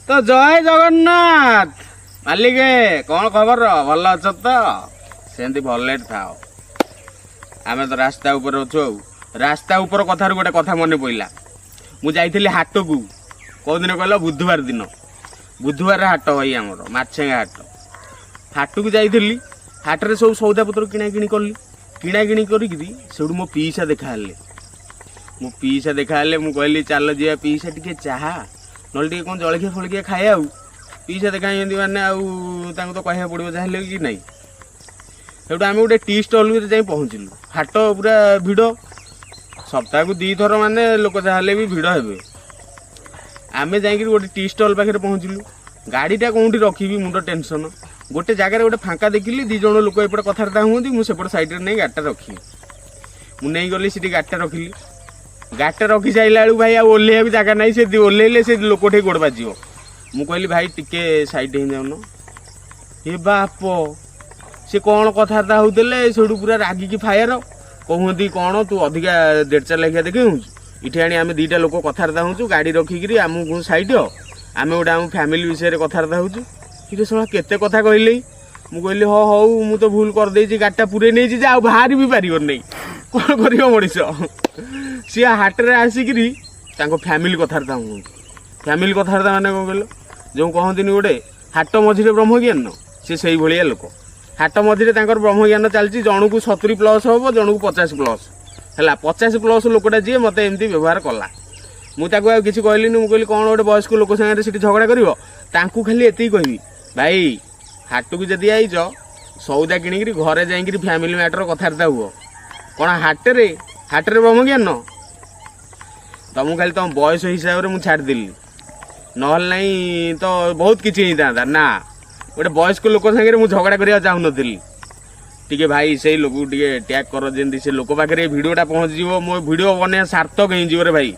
तो जय जगन्नाथ मालिक कौन खबर भल अच तो सेमती भले था आम तो रास्ता ऊपर अच्छु रास्ता ऊपर कथार गोटे कथा मन पड़ा मु जाइली हाट को कौ दिन कहल बुधवार दिन बुधवार हाट भाई आमर माछेगा हाट को जाइली हाट में सब सौदा पत्र किणाकिणी कली किणाकिणी करी मो पीसा देखाले मो पीसा देखाले मु कहली चल जा पीसा टी चाह ना कौन जलखिया फलखिया खाए पीसा देखा मैंने आउ तो कह पड़ो जहाँ कि नहीं से आम गोटे टी स्टल में जाई पहुँचलु हाट पूरा भिड़ सप्ताह को 2 थर माने लोक जहाँ भी भिड़ हे आम जा गोटे टी स्टल पाखे पहुँचलु गाड़ीटा कौटी रखी मुंड टेंशन गोटे जगार गोटे फाँका देखिली 2 जन लोक एपटे कथबार्ता हमें मुझे साइड नहीं गाड़ीटा रखी मुझे गली सीटी गाड़ीटा रखिली गाड़ीटा रखी सारा बेलू भाई ओह्लैया भी जगह ना से ओह्लैले से लोकटे गोड़ बाज मु कहली भाई टिके साइड हो जाऊन हे बाप से कौन कथबार्ता होते से पूरा रागिकी फायर कहते कौन तू अधिका 1.5 लेखिया देखे हूँ इटे आम 2टा लोक कथबार्ता हूँ गाड़ी रखिकी आमको साइड आम गोटे आम फैमिली विषय में कथबार्ता हूँ कि शोना केते कथा कहले मु कहली हाँ हौ मु तो भूल कर देछि गाड़ीटा पूरे नहीं जा बाहर भी पार नहीं कौन कर मनीष सी हाटे आसिकी फैमिली कथबार्ता हूँ फैमिली कथबार्ता माने कौन कहल जो कहती गोटे हाट मझे ब्रह्मज्ञान सी से भाया लोक हाट मझे ब्रह्मज्ञान चलती जन को 70+ हम जन को 50+ है 50+ लोकटा जी मत एमती व्यवहार कला मुझे किसी कहली मुझे कहली कौन गोटे वयस्क लोक सागर से झगड़ा कर खाली एति कहबी भाई हाट को जदि आईच सौदा किणिकी घरे जाइए फैमिली मैटर कथबार्ता हुआ कौन हाटे ब्रह्मज्ञान तुमको खाली तुम बयस हिसाब से मुझे छाड़देली नहल नहीं तो बहुत किसी होता ना गोटे वयस्क लोक सागर मुझे झगड़ा करने चाहून टे भाई से लोक टैग कर जमी से लोक पाखे भिडियोटा पहुँच मो भिड बन सार्थक हो भाई